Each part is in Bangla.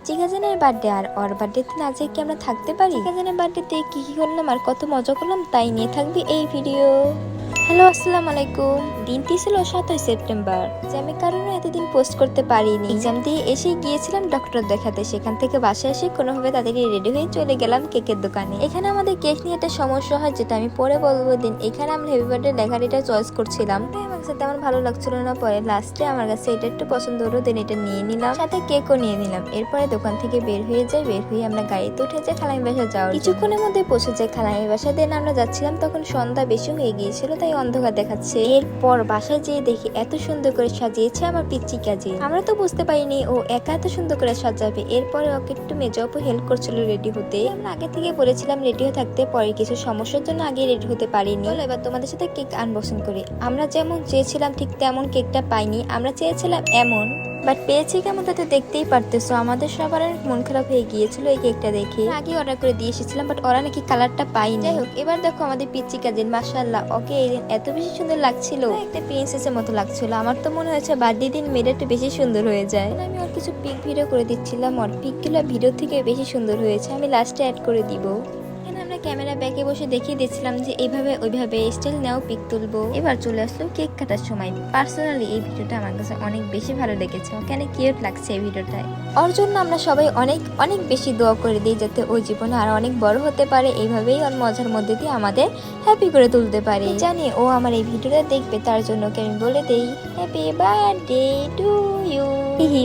চিকাজানের বার্থডে, আর ওর বার্থডেতে না যেয়ে কি আমরা থাকতে পারি? চিকাজানের বার্থডেতে কি কি করলাম আর কত মজা করলাম তাই নিয়ে থাকবে এই ভিডিও। হ্যালো, আসসালামু আলাইকুম। দিনটি ছিল 7 সেপ্টেম্বর, যে আমি কারণে এতদিন পোস্ট করতে পারিনি। এক্সাম দিয়ে এসে গিয়েছিলাম ডক্টর দেখাতে, সেখান থেকে বাসায় এসে কোনোভাবে তাদেরকে রেডি হয়ে চলে গেলাম কেকের দোকানে। এখানে আমাদের কেক নিয়ে একটা সমস্যা হয়, যেটা আমি পরে বলবো। দিন এখানে আমরা হ্যাপি বার্থডে লেখাটা চয়েস করছিলাম, আমার কাছে তেমন ভালো লাগছিল না। পরে লাস্টে আমার কাছে এটা একটু পছন্দ হলো, দেন এটা নিয়ে নিলাম, সাথে কেকও নিয়ে নিলাম। এরপরে দোকান থেকে বের হয়ে আমরা গাড়িতে উঠে যাই খালামি বাসা যাওয়ার। কিছুক্ষণের মধ্যে পৌঁছে যাই খালামি বাসা। দেন আমরা যাচ্ছিলাম, তখন সন্ধ্যা বেশি হয়ে গিয়েছিল, তাই অন্ধকার দেখাচ্ছে। এরপর বাসায় যেয়ে দেখি এত সুন্দর করে সাজিয়েছে আমার পিচ্চি কাজিন। আমরা তো বুঝতে পারিনি ও একা এত সুন্দর করে সাজাবে। এরপরে ওকে একটু মেজো আপু হেল্প করছিল রেডি হতে। আমরা আগে থেকে বলেছিলাম রেডি হয়ে থাকতে, পরে কিছু সমস্যার জন্য আগে রেডি হতে পারিনি। এবার তোমাদের সাথে কেক আনবক্সিং করি। আমরা যেমন চেয়েছিলাম ঠিক তেমন কেকটা পাইনি, আমরা চেয়েছিলাম এমন, বাট পেয়েছি কেমন তা তো দেখতেই পারতেছো। আমাদের সবার মন খারাপ হয়ে গিয়েছিল এই কেকটা দেখে। আগে অর্ডার করে দিয়ে এসেছিলাম, বাট ওরা নাকি কালারটা পাইনি। যাই হোক, এবার দেখো আমাদের পিচ্চি কাজিন, মাশাআল্লাহ ওকে এই দিন এত বেশি সুন্দর লাগছিল, একটা প্রিন্সেসের মতো লাগছিল। আমার তো মনে হয়েছে বার্থডে দিন মেয়েটা একটু বেশি সুন্দর হয়ে যায়। আমি ওর কিছু পিক ভিডিও করে দিচ্ছিলাম, ওর পিকগুলো ভিডিও থেকে বেশি সুন্দর হয়েছে, আমি লাস্টে অ্যাড করে দিব। আমরা ক্যামেরা ব্যাগে বসে দেখিয়ে দিচ্ছিলাম যে এইভাবে ওইভাবে স্টাইল নেও পিক তুলবো। এবার চলে আসলো কেক কাটার সময়। পার্সোনালি এই ভিডিওটা আমার কাছে অনেক বেশি ভালো লেগেছে, কেন কিউট লাগছে এই ভিডিওটায়। ওর জন্য আমরা সবাই অনেক অনেক বেশি দোয়া করে দিই, যাতে ওই জীবনে আর অনেক বড় হতে পারে, এইভাবেই ওর মজার মধ্যে দিয়ে আমাদের হ্যাপি করে তুলতে পারে। জানি ও আমার এই ভিডিওটা দেখবে, তার জন্য ওকে আমি বলে দেই হ্যাপি বার্থডে টু ইউ।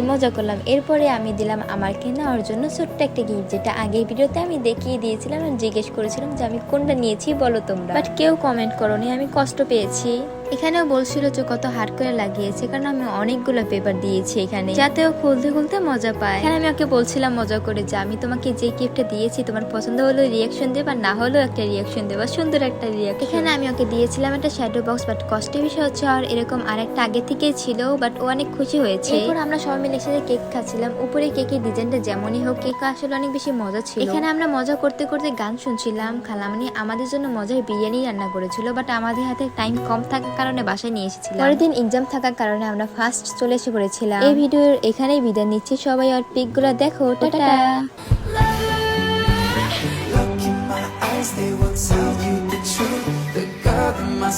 মজা করলাম। এরপরে আমি দিলাম আমার কেনা ওর জন্য ছোট্ট একটা গিফট, যেটা আগের ভিডিওতে আমি দেখিয়ে দিয়েছিলাম আর জিজ্ঞেস করেছিলাম যে আমি কোনটা নিয়েছি বলো তোমরা, বাট কেউ কমেন্ট করোনি, আমি কষ্ট পেয়েছি। এখানেও বলছিল যে কত হার্ড করে লাগিয়েছে, কারণ আমি অনেকগুলো পেপার দিয়েছি এখানে, যাতে ও খুলতে খুলতে মজা পায়। এখানে আমি ওকে বলছিলাম মজা করে যে আমি তোমাকে যে গিফটটা দিয়েছি তোমার পছন্দ হলো রিয়াকশন দেবা, না হলেও একটা রিয়াকশন দেবা, সুন্দর একটা রিয়াকশন। এখানে আমি ওকে দিয়েছিলাম একটা শ্যাডো বক্স, বাট কষ্টের বিষয় হচ্ছে আর এরকম আরেকটা আগে থেকেই ছিল, বাট ও অনেক খুশি হয়েছে। এরপর আমরা সবাই মিলে একসাথে কেক খাচ্ছিলাম। উপরে কেকের ডিজাইনটা যেমনই হোক, কেক আসলে অনেক বেশি মজা ছিল। এখানে আমরা মজা করতে করতে গান শুনছিলাম। খালামণি আমাদের জন্য মজার বিরিয়ানি রান্না করেছিল, বাট আমাদের হাতে টাইম কম থাকার কারণে বাসায় নিয়ে এসেছিলাম। পরের দিন এক্সাম থাকার কারণে আমরা ফার্স্ট চলে এসে পড়েছিলাম। এই ভিডিওর এখানেই বিদায় নিচ্ছি, সবাই আর পিক গুলা দেখো। Tata. Look in my eyes, they will tell you the truth. The girl in my